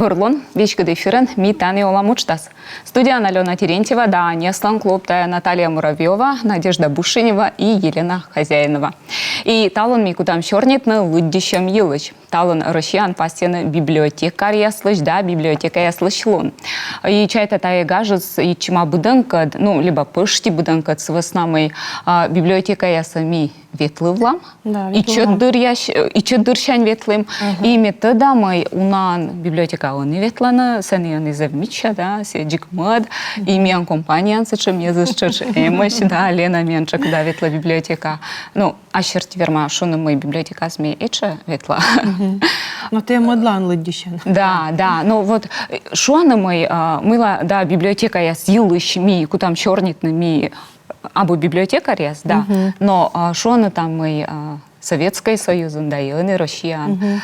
Бурлон, вечкады эфирен, ми таны оламучтас. Студия Алена Терентьева, да, Неслан Клоптая, Наталья Муравьева, Надежда Бушинева и Елена Хозяинова. И талон ми кутам шорнитны луддищем елыч. Талон россиян пастены библиотекарь яслыч, да, библиотека яслыч лун. И чайта тая гажыз, и чима будынка, ну, либо пышти будынка, цвыснамый библиотека ясами ветлывлам, и чөддүршән ветлым. И метода мы унан библиотека он ветланы, сәні он изавмича, да, седжик мод, и мен компаниян сычым езышчыш эмыш, да, Лена менчик, да, ветла библиотека. Ну, ашерт верма, шуны мы библиотека сме эче ветла. Но ты модлан лыддищен. Да, ну вот, шуаны мы, мыла, да, библиотека я съилыш ми, кутам чорнитны ми, або библиотекарь, да, но шуаны там мы Советский Союз, да, и Россиян,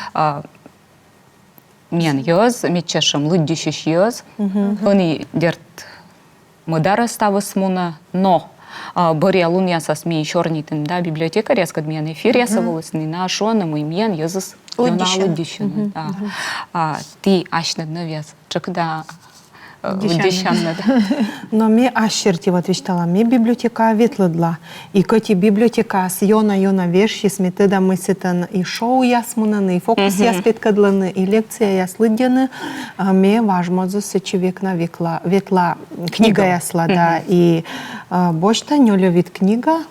мен йоз, метчешем лыддищеш йоз, они дерт мыдара ставыс муна, но Боря луня со СМИ чорнитым, да, библиотекарь, с кадмен эфир ясывалась, не на шуаны мы мен йозыс лыддищен, да. Ты ашны навес, чекда Удещанно, да. Но ми ашерти вот вещтала, ми библиотека ветлыдла. И коти библиотека с йона вещи с методом мы сетан и шоу ясмунаны, и фокус яспеткадланы, и лекция яслыдены. Ми важно за сечевек на ветла книга ясла, да. И бочта нёлёвит книга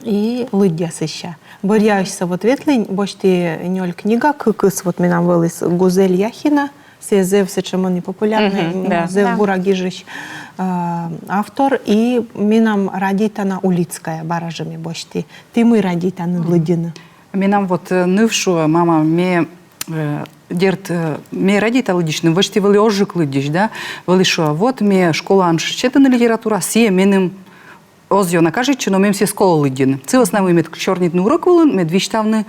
и лыдя сеща. Боряешься вот ветлы, бочти нёль книга, кыкыс вот ми нам вылез Гузель Яхина. Зев сечемони популярный, Зев Бурагижич автор, и минам радитана Улицкая, баражами бочти. Ты мы радитана Лыдина. Минам вот нывшу, мама, ме дерт, ме радита Лыдичны, бочти вали ожик Лыдич, да, вали шо, вот ме школа аншчетана литература, сие меным озьё накажет, но мем все школа Лыдины. Цилос нам имеет чорнитный урок вылын, мед виштавны,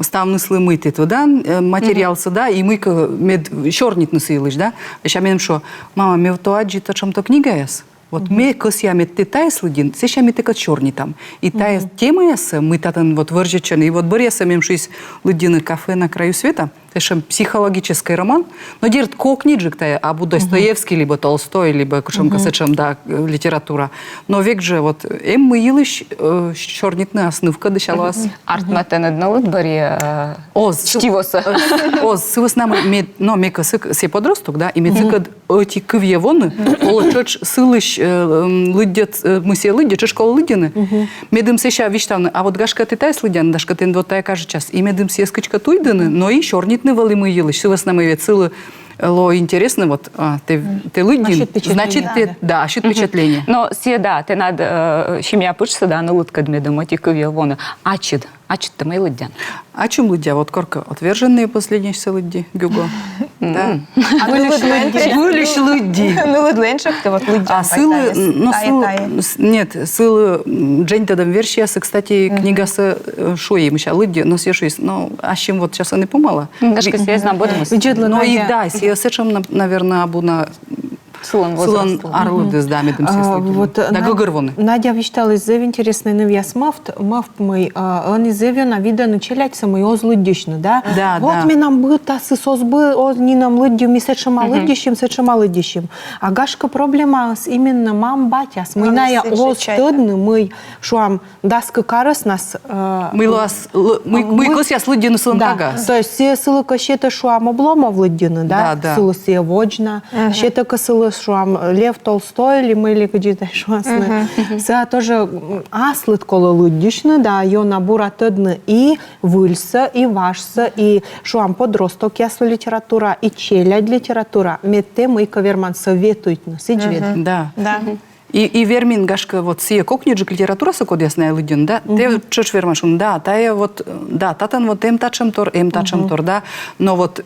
ставны слымыты, то, да, материал, да, и мы мед чорнит насылыш, да. Еще менем шо, мама, ме то аджита чем-то книга яс. Вот ме кос я мед ты тай слыдин, сеща ме тека чорнитам. И тая тема яса, мы татан вот вържечен, и вот боряса мем шись лыдины кафе на краю света, это психологический роман, но дерт ко книджик тая, абу Достоевский, либо Толстой, либо кушемка сечем, да, литература. Но век же вот, мы илыш чорнитны основка дышалась. Артматен однолыт баре чтивоса. Оз, сывос нам, но мека се подросток, да, и медзикад эти кывьевоны, олачоч сылыш лыдет, мы се лыдет, че школа лыдины. Медым сеща виштавны, а вот гашка ты тай слыдян, дашка ты вот тая каже час, и медым се скачка туйдыны, но и чорнит вали мы елыш. Сывос нам и целый ло интересно, вот, ты лыдин, значит, ты, да, ощут впечатление. Но все, да, ты надо, щемя пышется, да, на лыдка дмедомоти кывьевоны. Ачит-то мы лыдян. А чем лыдя? Вот корка отверженные последние все лыдди, гюго. Да. А Вылиш лыдди. Ну, лыдленшек, ты вот лыдян. А сылы, ну, нет, сылы, Джень тадам вершиясы, кстати, книга с шоей, мы сейчас лыдди, но съешусь, ну, а чем вот сейчас они помала? Гашка связана будем. Ну, и да, я сечем, наверное, абуна Сылан арлыды с дамедым вот да гогырвоны. Надя виштала зев интересный невяс мафт мы он изевё на вида началять самый озлыдишно, да? Да, вот да. ми нам быта сосбы не нам лыдью ми сечема лыдищем. А гашка проблема с именно мам батяс. Мы ная озтыдны, мы шуам даска карас нас. Мы косяс лыдину сылан кагас. То есть все сылы кощета шуам обломов лыдины, да? Сылы се вожна, щета косылы шуам Лев Толстой, или мы или где-то шуасны. Са тоже аслыт коло лыддишны, да, ё набура тыдны и выльса, и вашса, и шуам подросток ясла литература, и челядь литература. Метте мы каверман советуют нас, и джвед. Да. И вермин гашка вот сие кокниджик литература сокод ясная лыдин, да, те чеш вермашун, да, тая вот, да, татан вот эм тачем тор, да, но вот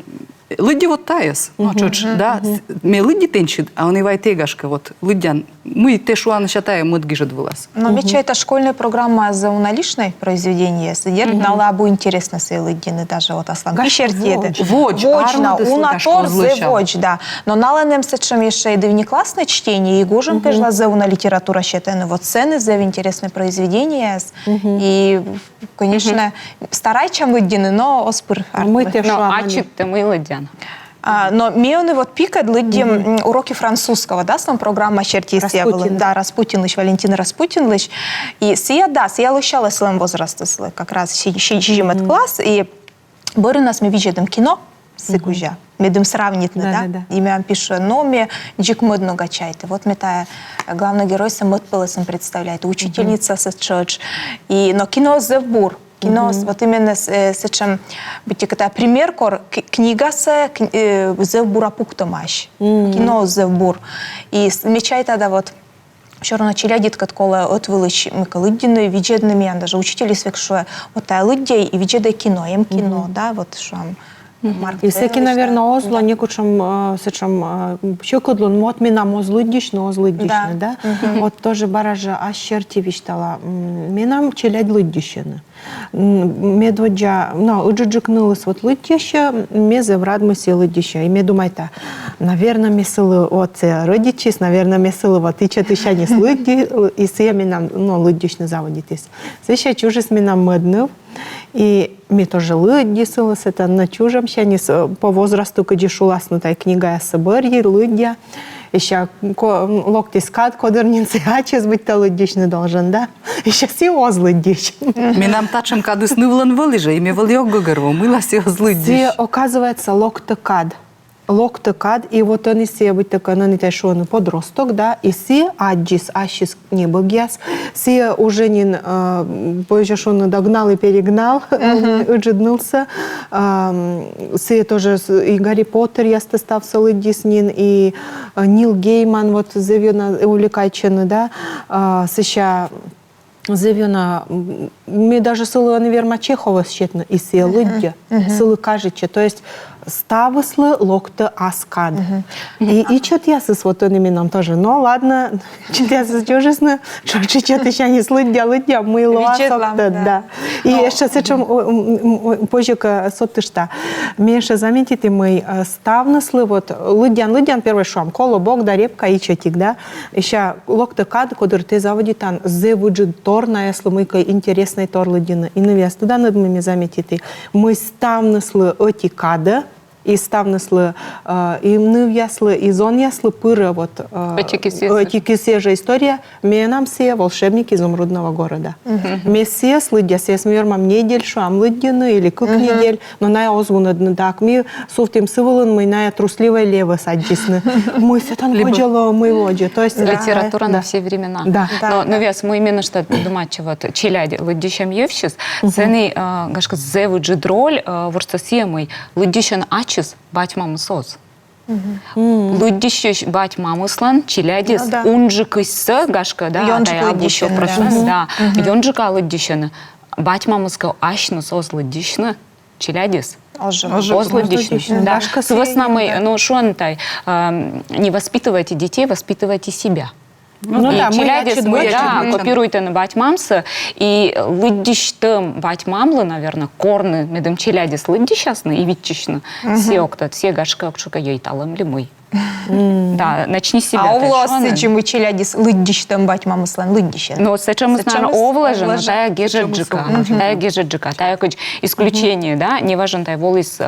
лыдди вот таяс, ну чеш, да, ме лыдди тенчит, а он и вайте гашка вот лыдян, мы те шуан считаем, мы дгижет вылаз. Но меча это школьная программа за уналичное произведение, сидит на лабу интересно свои лыдины, даже вот аслан. Гашерти Водж, унатор зе водж, да. Но наленем сечем еще и девниклассное чтение, и гужем пежла за уна литература считаны, вот сцены за интересное произведение, и, конечно, старай чем лыдины, но оспыр. Но ачит-то мы лыдян. Но мне вот пикает люди уроки французского, да, с программа «Чертистия» была. Да, Распутиныч, Валентин Распутиныч. И сия лощала своем возрасте, как раз щижим этот класс, и борю нас мы видим кино, сыкужа. Медым сравнительно, да? И я пишу, но мне джик модно гачает. Вот мне та главный герой сам отпылысом представляет, учительница с чёрч. И но кино «Зевбур». Кино вот именно с чем быть такая пример книга с «Зевбура пуктомаш». Кино «Зевбур». И мечай тогда вот вчора начали дітка коли отвелич Миколиддіною, віджедними, я даже учителі свекшує, от та людей і віджеде кіно, їм кіно, да, вот що И всеки, наверное, озло, некучем, сечем, щекодлун, мот минам озлуддишно, да? Вот тоже баража ащерти виштала. Минам челядь луддишины. Медводжа, ну, уджуджикнулась вот луддище, мезе врад мыси луддище. И мне думает, наверное, месылы от родичис, наверное, месылы вот и четыща не слудди, и сия минам, ну, луддишно заводитесь. Свеща чужис минам меднув. И мне тоже лыддисылась, это на чужом щане по возрасту, когда шуласнутая книга я соборье, лыддя. Еще локти скат, кодерницы, а час быть-то лыддищ не должен, да? Еще все озлыддищ. Мы нам тачем кадыс нывлан вылыжа, и мне выльёг гогорво, мыла все озлыддищ. Все, оказывается, локтекад. Локтекад, и вот он все быть такой, ну, не что он подросток, да, и все аджис, ащис не богяс, все уже не, позже что он догнал и перегнал, уджиднулся, все тоже, и Гарри Поттер я став солидиснин, и Нил Гейман, вот, завена увлекательный, да, сейчас Зевена, мне даже силы, наверное, Чехова счетно, и все лыдья, силы кажется, то есть ставыслы локты аскад. И что-то я со свотонами нам тоже, но ладно, что-то я со чужесно, что-то еще не слыдья, мыло, да. И еще с чем позже сотышта, мне еще заметите, мы ставныслы, вот, лыдьян, первый шам, коло, бог, да, репка и чотик, да, еще локты кад, который ты заводит, там, зевуджит торна, если мы интересный тор лыдина. И навес туда над мы заметите, мы ставныслы оти када, и ставныслы, и мны яслы, и зон яслы пыры, вот, этики свежая история, мы нам все волшебники изумрудного города. Мы все слыдя, все смермам недель, шам лыдины, или как недель, но на озвуны, так, мы суфтим сывылын, мы на трусливой левы садисны. Мы все там ходжало, мы воджи. То есть литература на все времена. Да. Но вес, мы именно что думать, вот, челяди, лыдищем евщис, цены, гашка, зевуджи дроль, ворстасиемый, лыдищен ачис, бать мамы сос. Лыддищеш бать мамыслан, челядис, унжикыс, гашка, да, йонжика лыддищен, да, йонжика лыддищен, бать мамыска ашны сос лыддищны, челядис. Озлыддищны, да. С нами, ну, шо антай, не воспитывайте детей, воспитывайте себя. Ну да, челядис, копируйте на батьмамсы, и лыддищтым батьмамлы, наверное, корны медом челядис лыддищасны и витчищны. Все гашка окшука ейталым ли мы. Да, начни с себя. А овласы, чему челядис лыддищтым батьмамыслан лыддища. Ну, с чем мы знаем овлажен, тая гежеджика, тая исключение, да, не важен тай волис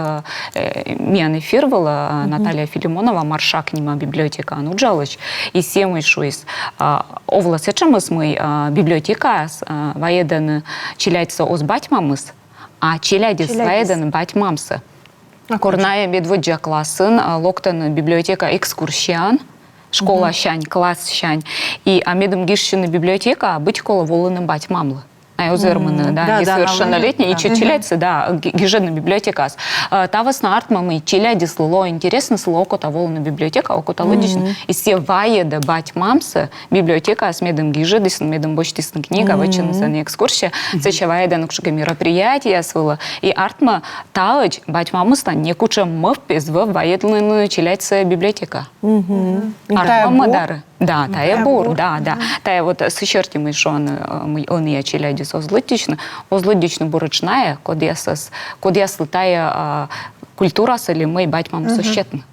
мияны фирвала, Наталья Филимонова, маршак нима библиотека, ануджалыч, и семы шуис. Овлас, с чем мы библиотека, воеданы челядиса оз батьмамыс, а челядис воеданы батьмамсы. Корная медводжа классын, локтан библиотека экскурсиян, школа щань, класс щань. И амедом гишщина библиотека быть кола волыным бать мамлы. Озерманы, да, несовершеннолетние, и челядцы, да, гижена библиотека. Тавас на артмамы челяди слыло интересно, слыло кота волна библиотека, окота логично. И все ваеда бать мамсы, библиотека с медом гижеды, с медом бочтисна книга, вычина за экскурсия, сеча ваеда нукшука мероприятия свыла. И артма талыч бать мамыста не куча мывпез в ваедлыну челядцы библиотека. Артма мадары. Да, тая бур, да. Тая вот с чертимой, что он я челяди озлыддично бурычная, код я слытая культура сали мы бать мам сущетно.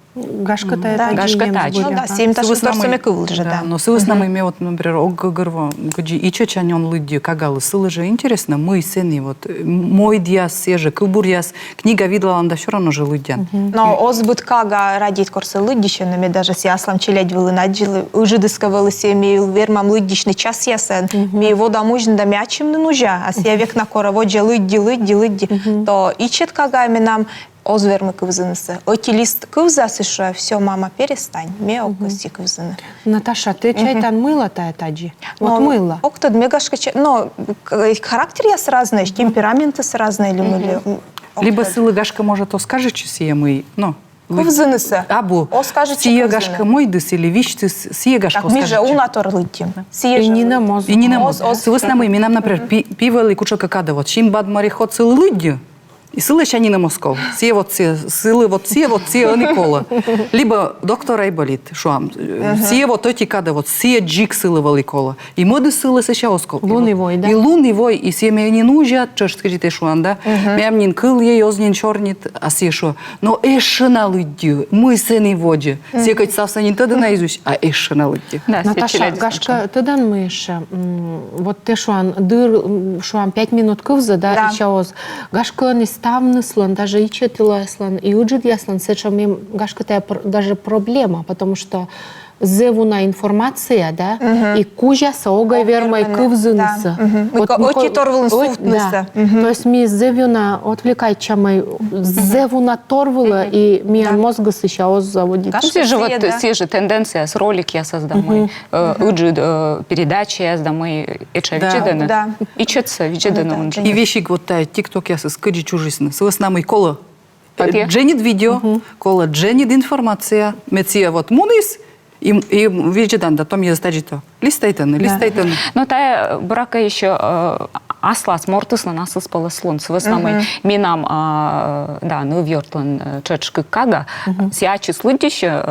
Гашката Да. это Гашката. Ну да, 7 ташын торсыме кывыл же, да. Но сывы с нами мне вот, например, оггорво, где и чачаньон лыдью, кагалы сылы же интересно, мы сыны, вот, мой диас, сежа, кылбурьяс, книга видела, он да все равно же лыдян. Но озбыт кага радит корсы лыддищенами, даже с яслам челядь вылы наджилы, уже дысковали семьи, вермам лыддищный час ясен, ми его домужн да мячим не нужа, а сия век на кора воджа лыдди, то и чет кагами нам озвермы кывзынысы. Оти лист кывзасы, что все, мама, перестань, ме окусти кывзыны. Наташа, ты чайтан мыло-то таджи? Вот мыло. Октод мегашка, но характер яс разный, темпераменты с разные ли мыли. Либо сылы гашка может то скажет, че сие мы, ну, Кывзынысы. абу, О, скажет, сие кывзыны. гашка мой дыс или вещь ты сие гашка Так, ми же скажет. унатор лыддим. И не на мозг. И не на Оз- оз- Сылы с нами, нам, например, пиво или куча какада, вот, чем бад мореход сылы лыдью, и сылы еще не на Москов. Все вот все, сылы вот все, Никола. Либо доктор Айболит, шуам. Все вот эти када, вот все джик сылы великола. И моды сылы еще оскол. Лунный вой, да? И лунный вой, и все мне не нужат, что скажите, шуан, да? Мям нин кыл ей, ознин чернит, а все шо. Но эши на лыдью, мы сыны воде. Все хоть совсем не тогда наизусть, а эши на лыдью. Да, Наташа, челядь гашка, ты дан мышь, вот ты шуан, дыр, шуан 5 минут кывза, да, Да. и чаоз. Гашка не ставны слон, даже и четыла слон, и уджит яслон, сечам им гашка это даже проблема, потому что зевуна информация, да, и кужа саога верма и кывзынысы. Оти торвылын суфтнысы. То есть ми зевуна отвлекает чамай, зевуна торвыла, и ми мозг сейчас заводит. Гашка Все же вот сие, да. все же тенденции с ролик я создам, уджи передачи я создам, эча Да. виджедена. Да. И чется виджедена он же. И вещи вот та тикток я скажи чужисны. С нами кола Папе. дженит видео, кола дженит информация, меция вот мунис и виджедан да том я стаджито. Листайтан. Но та брака еще аслас мортыслан асыс полослон. С основной минам да ну вьортлан чечка кага сиачи слудище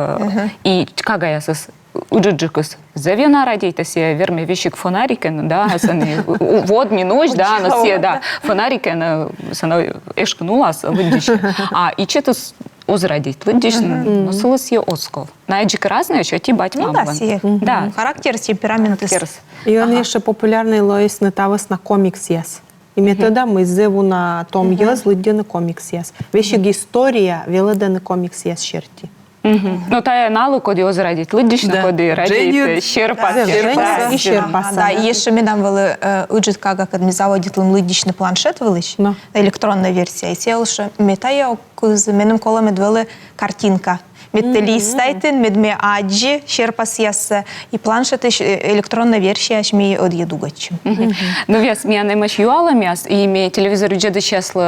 и кага я сыс уджиджикус завена радейта се верме вещик фонарикен да саны вот минуш да на все да фонарикен сано эшкнулас лудище а и четус озрадить лудище носилось е осков на эджик разные еще ти бать Ну да, сие. да Характер, темперамент. керс. И он еще популярный лоис на тавас на комикс яс. И метода мы зеву на том яс, лыдя на комикс яс. Вещи история веледа на комикс яс черти. Ну та налу коди озрадить лудище Да. коди радить Дженю. щерпа Да, Женя и Щерпаса. Да, и еще ми нам вели уджит кага, kad ми заводитлен лидичный планшет велич, No. електронна версія. І сіял, що ми та я з меним колом медвели картинка. Мід лістайтен, мід ми аджі, щерпас ясе, і планшети електронна версія, аж ми од'єдугачі. Ну, вес меня немаш юала мяс, и ми телевизор джеды чесло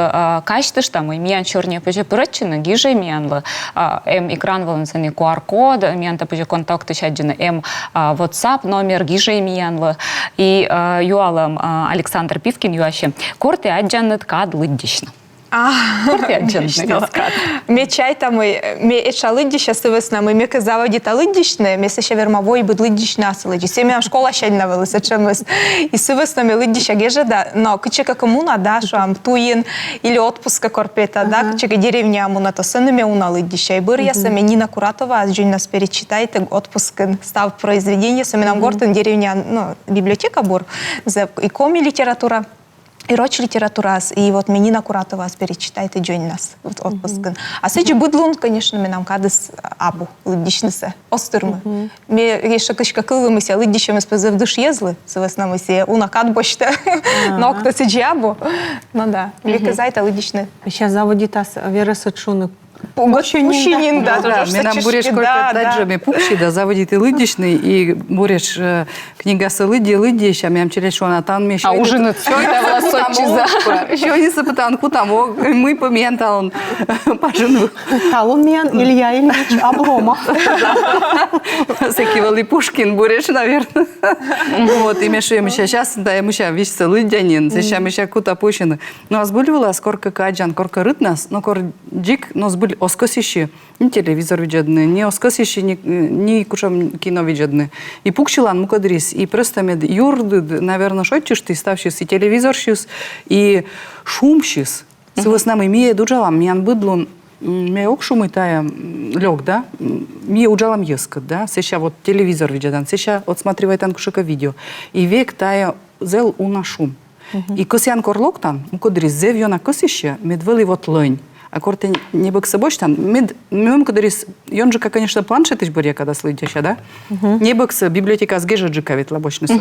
качты штамы, миян черния пожа прочина, гиже миянла, экран волнсани QR-код, миян та пожа контакты чаджина, WhatsApp номер гиже миянла, и юалам Александр Пивкин юаще, корты аджанет кад лыддишна. Корты аджанет кад. Ми чайтами, ми еча лиддіща сивиснами, ми казаводі та лиддішне, ми се ще вермової буд лиддішна силиджі. Сім'я школа ще не навелися чимось. І сивиснами лиддіща геже, да, но кичека комуна, да, що ам туїн, или отпуска корпета, да, кичека деревня амуна, то синами уна лиддіща. І бир я самі Ніна Куратова, а джунь нас перечитайте, отпуск став произведення, самі нам гортен деревня, ну, бібліотека бур, і комі література. И роч литература, и вот Нина Куратова перечитайте джойн нас вот отпуск. А седжи будлун, конечно, ми нам кадис абу лиддишнесе, остырмы. Ми еще качка кылымыся лиддишем спезев душ езлы, севеснамыся, унакад боште, нокта седжи абу. Ну да, ми казайте лиддишне. Сейчас заводит ас вересочуны. Пущинин, да, Да, ми нам буреш корпет даджами пукши, да, заводите лидишный, и буреш книга с лыди, а мям через что она там мешает. А ужинать Що не запитан, кутамо, ми пом'янтал пажину. Талон миян Илья Ильич Обломов. Секивали Пушкин, буреш, наверное. Вот, и мешаем еще сейчас, да, мы сейчас вещь лыдянин, сейчас мы сейчас кута пущины. Ну, а сбыливала, скорка каджан, корка рыт нас, но кор джик, но сбыли оскосище, ни телевизор виджадны, ни оскосище, ни кушам кино виджадны. И пукшилан мукадрис, и просто мед юрды, наверное, шотчиш ты ставшись, и телевизор щис, и шум щис. С нами имея дуджалам, мян быдлун, ме окшумы тая лег, да, мне уджалам ескат, да, сеща вот телевизор видят, сеща вот смотривает кушака видео, и век тая зел унашум. И косян корлоктан, мукодрис зевьона косище, медвели вот лынь. А корте не бок собой там, мем кадрис, он же, конечно, планшет ищ борья, когда слыдяща, да? Не бок с библиотека с гежаджика ведь лабочница.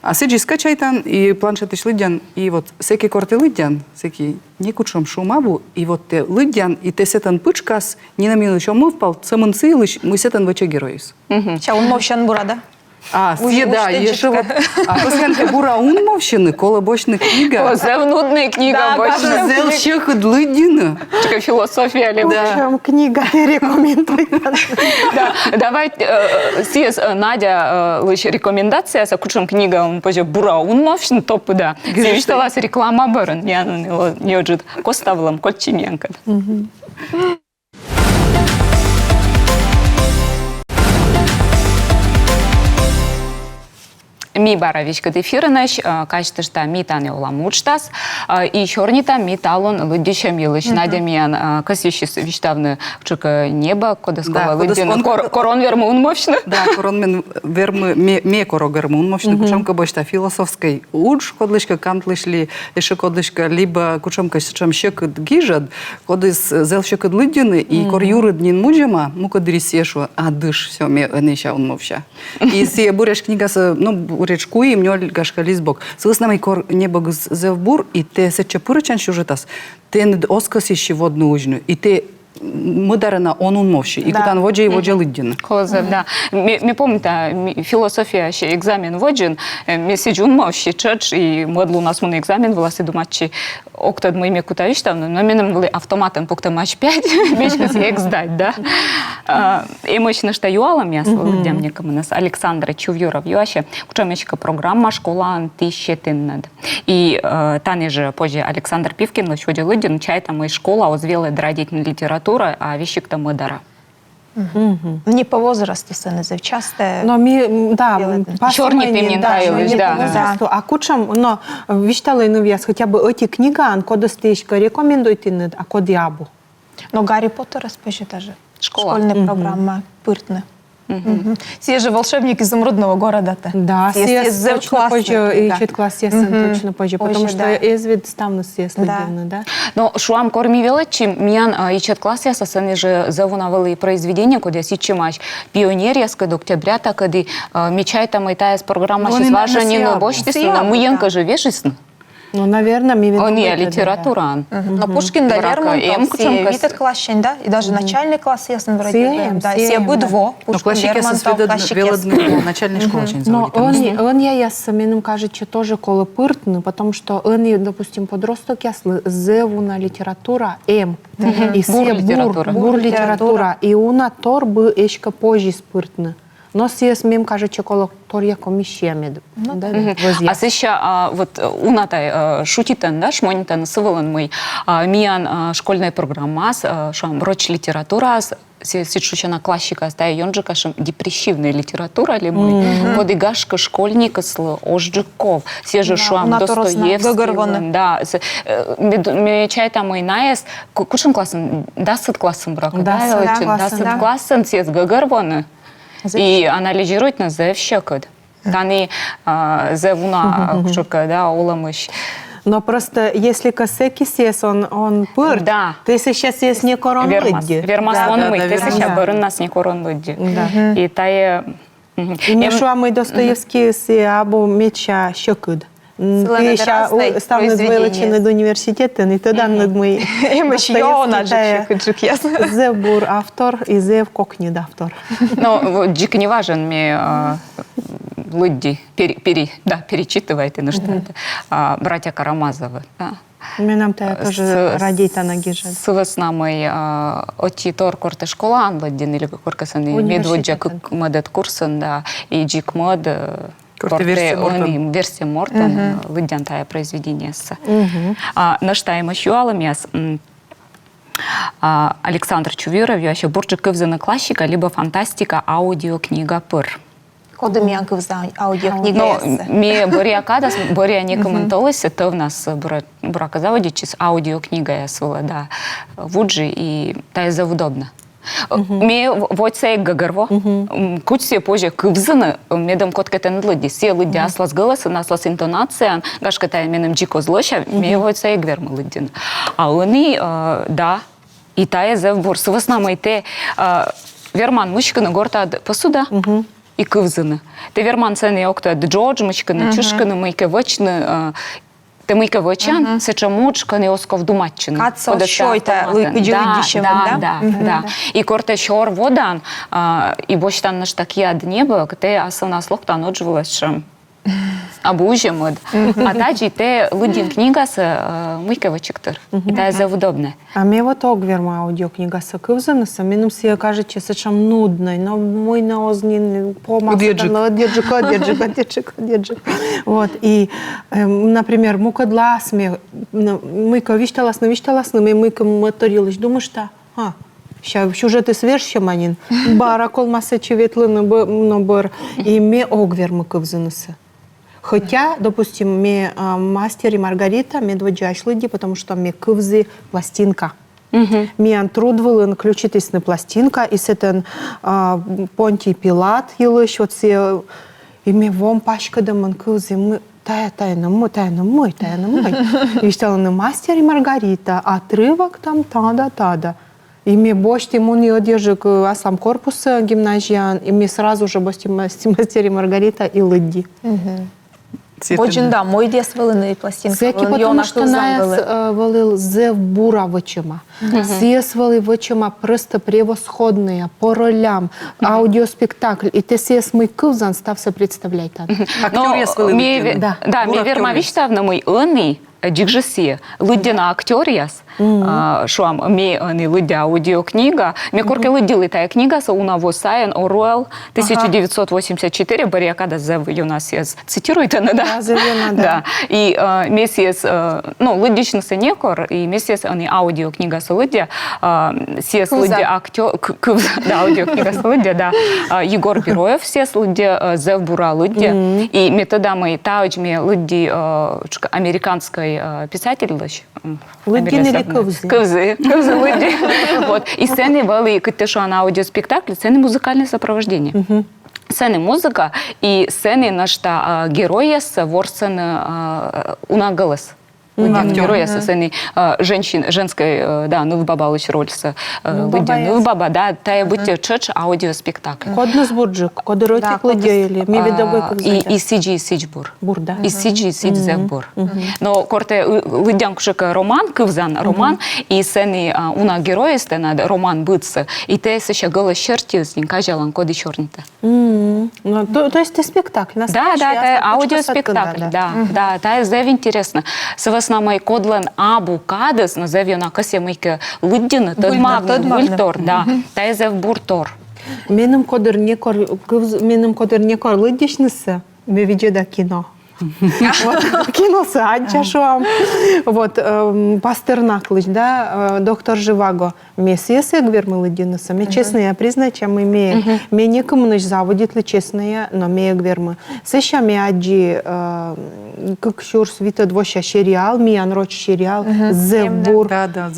А сиджи скачай там, и планшет ищ лыдян, и вот всякие корты лыдян, всякие не кучом шумабу, и вот те лыдян, и те сетан пычкас, не на минус, что мы впал, самон силыш, мы сетан ваче героис. Ча, он мовщан burada. А, да, еще вот, а посленка бура ун мовщины, колобочная книга. Зевнудная книга, Да, больше. Зел щехот лыдина. Такая философия, либо. Чем книга ты рекомендуешь? Да, давай, Надя, лишь рекомендация, за кучом книга, он позже бура, он мовщин топы, да. Завишталась реклама барон, я не отжит коставлам, кольчиненко. Ми баравичка дефирнаш, качественно ми тане оламучтас, и чорнита ми талон лудища милыш. Надя миян косищис виштавны чука небо, кодескова лудин корон вермун мощно. Да, корон вермы ме корогермун мощно, кучамка бочта философской уч, кодлышка кантлышли, еще кодлышка либо кучамка чем щек гижад, кодыс зел щек лудины и кор юры днин муджема, мукодрис ешу, а дыш все ме нища он мовща. И се буряш книга ну речку и мне гашка лизбок. Слыснамый кор небо зевбур, и те се чапурачан сюжетас, те нед оскас еще водну ужну, и те мударена он мовши, и кутан воджа и воджа лыддин. Коза, да. Ми помните, философия ще екзамен воджин, ми сиджун мовши чач, и модлу у нас мон екзамен, власти думачи, октад мы ме кутавиш там, но менем были автоматом покта матч 5, мечка си ек сдать, да. И мощно что юалам я слудям некому нас Александра Чувьюров юаще, куча мечка программа школа антищетиннад. И тане же позже Александр Пивкин, но чуди лыддин, чай там и школа озвела драдительная литература, а вещик там мыдара. Не по возрасту сцены завчасте. Но ми, да, Чёрный ты мне нравилась, да. А кучам, но виштала ину вяз, хотя бы эти книга, кодостечка рекомендуйте, а код ябу. Но Гарри Поттер спешит даже. Школа. Школьная программа Пыртны. Все же волшебник изумрудного города-то. Да, съезд точно позже, и чуть класс съезд точно позже, потому что эзвид ставну съезд ледивно, да. Но шуам корми величи, миян и чет класс съезд, сами же завунавали произведения, куда сичимаш пионерия, с октября, так и мечай там и тая с программа сейчас важно не на бочтись, на муенка же вешисн. Ну, наверное, ми видим. Он не литература. Но Пушкин, да, Лермонтов, все видят классень, да, и даже начальный класс, ясно, вроде, да, все обидво, Пушкин, Лермонтов, классик, начальной школы очень но он я самим кажет, что тоже коло пыртны, потому что он, допустим, подросток ясли зевуна литература и все бур литература, и уна торбы ешка позже спыртны. Но съезд мим кажет, что коло торья комищами. А сейчас вот унатай шутитен, да, шмонитен, сывылен мы, миян школьная программа, шам роч литература, сечучена классика, да, йонджика, шам депрессивная литература ли мы, подигашка школьника сло ожджиков, все же шуам Достоевский, да, мечай там и наес, кушен классом, 10 классом брака, да, 10 классом, съезд гагарвоны. И анализирует на зевщекот. Тани зевуна шука, да, уламыш. Но просто если косеки съест, он пырт, да. Ты сейчас съест не корон лыдди. Вермас он мы, ты сейчас бырын нас не корон лыдди. И тая... И мешуа мы Достоевский с абу меча щекуд. Ты сейчас ставны звеличины до университета, и тогда над мы... Им еще она же щекуд, Зев бур автор, и зев кокнид автор. Ну, джик не важен, мне лыдди перечитывает и на что-то. Братья Карамазовы, да. Мне нам тоже родить-то на гиже. С веснамой оти тор корте школа анладдин, или коркасан медводжа модет курсан, да, и джик мод... Версия Мортон, лыдян тая произведение. Наштаем еще аламес. Александр Чувьюров, еще бурджик кывзана классика, либо фантастика, аудиокнига пыр. Кодами кывза аудиокнига Но ясы. ми Боря кадас, Боря не комментовалась, это у нас брака заводичис аудиокнига я свела, да, вуджи, и та это удобно. Ми вот сей гагарво, куч се позже кывзаны, медом кот кетен лыди, се лыди аслас голоса, наслас интонация, гашка та менем джико злоща, ми вот сей гверма лыдин. А они, да, и та я завбор, с веснама и те, верман мышка на горта посуда, и кывзаны. Те верман цены окто Джордж мышка на чушка на майке вочны, те майке вочан, сеча мучка не осков думатчины. Катса шойта лыдищем, да? Да. И корте шор водан, и боштан наш такие днеба, те асана слоктан отживалась, обужем, а также те лыдин книга с майке вочектор. И та за удобно. А мне вот огверма аудиокнига с кывзанаса, минум си кажется сечам нудной, но мой наознин одеджик. Вот, и, например, мукадлас, мыка вишталас, мыка моторилась, думаешь, что, сюжеты свежші манін, бара колмаса чеветлины нобор, и мне огверма кывзанаса. Хотя, допустим, мне «Мастер и Маргарита» мне дводжашлыди, потому что мне кывзы пластинка. Мне трудвылын ключитись на пластинка, и с этим Понтий Пилат елыш, вот все, и мне вом пачка даман кывзы, мы тайна мой. И что он «Мастер и Маргарита», отрывок там тада. И мне бочти муни одежек асам корпуса гимназиян, и мне сразу же бочти «Мастер и Маргарита» и лыди. Очень, да, мой дес вылыны пластинка. Секи, потому что нас валил зе бура вычима. Все свали вычима просто превосходные, по ролям, аудиоспектакль. И ты все с мой кывзан стався представлять. Да, мне верма виштавна мой ынный, Джигжеси, лыдина актерияс, шуам ми они лыдя аудиокнига, ми корке лыдила тая книга, са уна восаян Оруэлл 1984, Боря када зев юнас ез цитирует она, да. И месяц, лыдичный сенекор, и месяц они аудиокнига са лыдя, сес лыдя актер, да, аудиокнига са лыдя, да, Егор Бероев сес лыдя, зев бура лыдя, и методами тауч ми лыди американской писатель лыж. Лыдин или кывзы? Кывзы лыди. Вот. И сцены были, когда что на аудиоспектакле, сцены музыкальное сопровождение. Сцены музыка и сцены нашта героя с ворсен унаголос. Героя со сцены женской, да, Нылбаба лыж роль с Нылбаба, да, тая быть чеч аудиоспектакль. Коднус бурджик, кодеротик лыдяили, ми видовой кывзы. И сиджи сиджбур. Бур, да. И сиджи сиджбур. Но корте лыдянкшик роман, кывзан роман, и сцены уна героя стена роман бытся, и те еще голос черти с ним кажалан коды чернита. То есть это спектакль, да, это аудиоспектакль, да, это зев интересно. С нами кодлен абу кадес, назовем на косе майке лыддина, вильтор, да, это зев буртор. Менем кодер некор лыддишнысы, мы видели кино. Кино садча шуам. Вот Пастернак, да, доктор Живаго. Месяц я говорю, мы лыдинуса. Мы честные, признать, мы имеем. Мы никому не заводит ли честные, но мы говорим. Сейчас мы аджи, как шур свита двоша сериал, мы анроч сериал, Зевбур.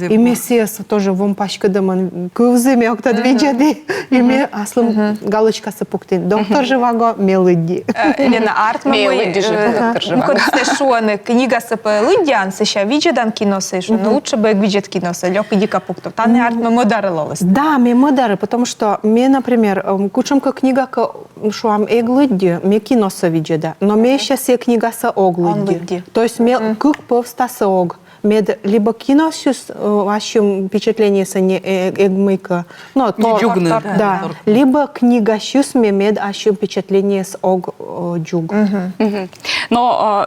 И месяц тоже вам пачка даман. Кувзы мы окта движады. И мы аслым галочка сапуктин. Доктор Живаго, мы лыди. Лена Артман, Кодстешуаны книга СП Лыдян, сеща виджедан кино сешу, но лучше бы виджет кино се, лёк иди капуктов. Та не артма модарилалась. Да, мне модары, потому что мне, например, кучемка книга, что ам эглыдди, мне кино се виджеда, но мне сейчас я книга се оглыдди. То есть мне как повста се ог. Мед либо кино с вашим впечатлением с не эгмыка, но да, либо книга с мед вашим впечатлением с ог джуг. Но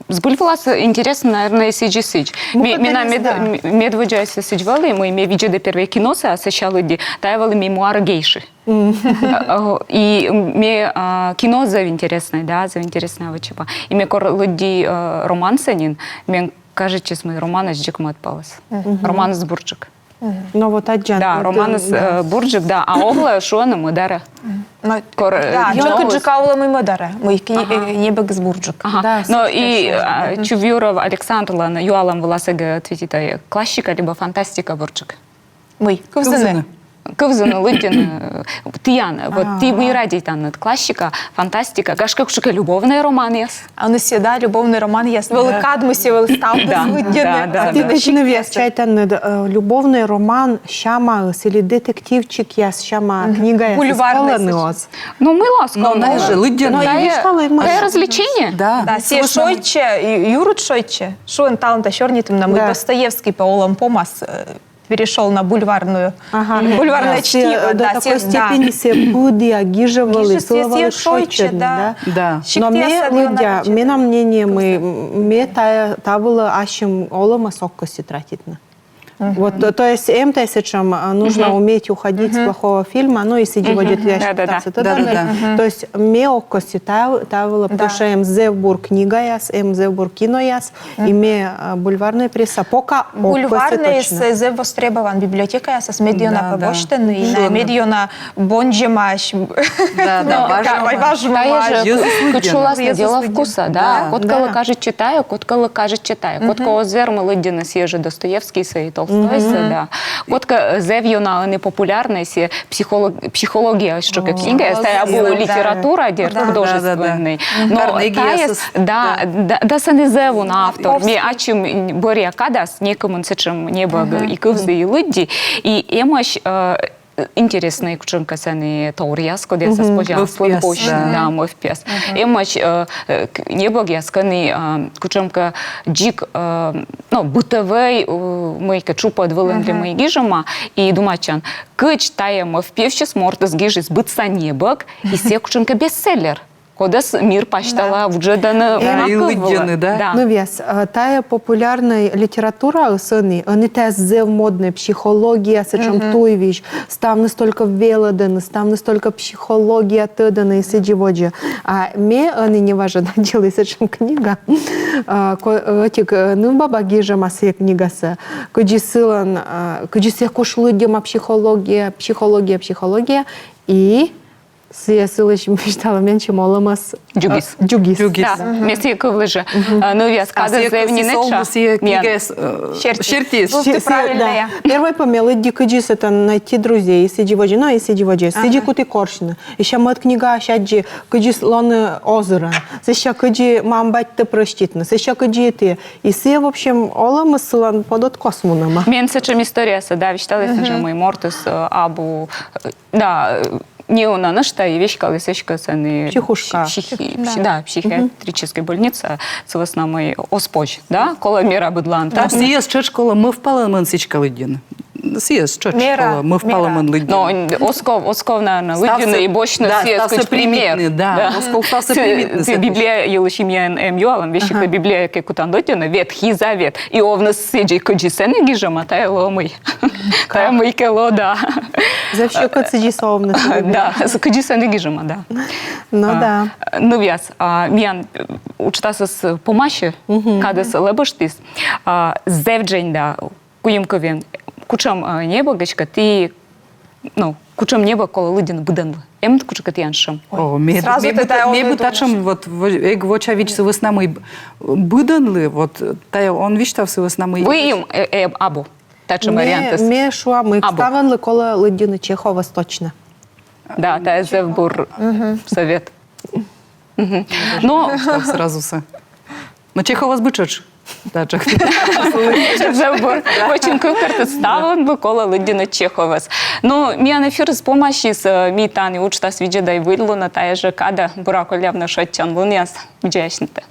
сбыльвалась интересно, наверное, сидж. Меня медводжайся сиджвали, мы видели первое кино, а сначала люди таивали мемуары гейши. И мне кино заинтересное, да, заинтересное вычепа. И мне люди роман сенин, мне кажется, с моим романом с Джеком отпалось. Роман с Бурджик. Ну вот Аджан. Да, роман с Бурджик, да. А огла шо на мудара. Да, чонка джикаула мы модаре. Мы не бегсбурджик. Ага. Да, Но супер, и Чувюров Александрлан юалам власега ответит классика либо фантастика бурджик. Мы. Кувзыны. Кывзыны лыдин тиян. Вот ты мы ради там классика, фантастика. Гашка кушка любовный роман яс. А у нас всегда любовный роман есть. Великадмуси, велсталпы, Да, злыдины. да. Ти начни вес чайтан любовний роман шама или детективчик яс шама книга яс Бульварный исполнилась. Ну мы ласково. Но она же лыдин. Но я читала, и мы- Тая развлечение. Да. Да, все шойче, Юрут шойче. Шуен таланта чернитым нам. И Да. Достоевский по Олам Помас перешел на бульварное Да, чтиво. до такой степени се буди агижевали, силовали шойче, да. Да. Но мне людя, мне на мнение, мне та было ашим олома соккоси тратить на. Вот, то есть МТС-чем нужно уметь уходить с плохого фильма, ну и сиди водит Да-да-да. То есть мне оккоси тавила, потому что Зевбур книга яс, Зевбур кино яс, и мне бульварная пресса, пока Бульварный точно. с востребован библиотека, я с медиона Да, да. побочтен, и на медиона бонджемаш. Да, важно. Тая же Езус кучулас Езус дело лыдин. вкуса, да. Да, Коткала да. кажет читаю, коткала кажет читаю. Котка озерма лыдина сіже Достоєвський сей Толстой се, да. Котка зев'юна непопулярна сі психологія, що книга, або да. література, де Да, художественний. Но Карнегія тая, да се не зевуна автор. Ми ачим боря кадас, некому сечем небо і кивзи і лидді, і емаш интересный кученка сани теорияс, куда се спожил слабочный, да, мой впес. Емач небо ясканий кученка джик, ну бытовый, мой качупа дволен для моей гижама и думачан, кыч тая мой впевче смортас гижис бытса небок и се кученка бестселлер. Кодас мир почтала уже дана и лыдины, да? Ну, вес, тая популярная литература, сыны, они те зев модная психология, сечем той вещь, став настолько велоданы, став настолько психология тыданы и сидиводжи. А мне они не важно делать, сечем книга, этик, ну, баба гижа массе книга се, куди сылан, куди се кушлыдема психология, и я сылыч мечтала меньше моломас Джугис. Джугис. Да, месте кывлыжа. Ну, я сказала, зевни неча. Шертис. Ты правильная. Первый помелы дикаджис это найти друзей, сиди воджи, ну и сиди воджи, сиди кути коршина. Еще мат книга, щаджи, каджис лоны озера, еще каджи мамбать ты проститна, еще каджи ты. И все, в общем, олам сылан подот космунама. Мен сечем история са, да, вичталися же мой мортус абу, да, не она нашта и вещь колесечка сани Психушка. Да, психиатрическая больница, целостна мой оспоч, да, кола мира бедланта. Там сіє з школа, ми впали мен січка лидін. Сіє з школа, ми впали мен лидін. Но Осков, наверное, лыдина и бочно все, скажем, пример. Да, Осков стався примітний. Библия, елышимьян юалам, вещи, как Библия, как утандотина, Ветхий Завет. И овна сиджи, куджисены гижама, тая ломый. Тая мойкело, да. За все кацеджи совны. Да, куджисены гижама, да. Ну да. Ну, вяз, миян учтаса с помаши, когда с лебоштис, зевджень, да, куимковен, кучам небо, гачка, ты, ну, кучам небо, кола лыдин буданлы. Эмт кучка ты яншам. О, Сразу ме ты тачам вот эг воча вич се веснамы быданлы, вот тая он вичтав се веснамы. Вы им абу, тача вариантес. Ме шуа, мы Або. вставан кола лыдина Чехова точно. Да, тая зевбур совет. Но Сразу се. Но Чехова збичач. Тачак. зевбур очень кукарты ставан бы кола лыдина Чеховас. Но миян эфир с помощи с митани учта свиджеда и выдлу на тая же када бураколявна шотчан луняс вджешните.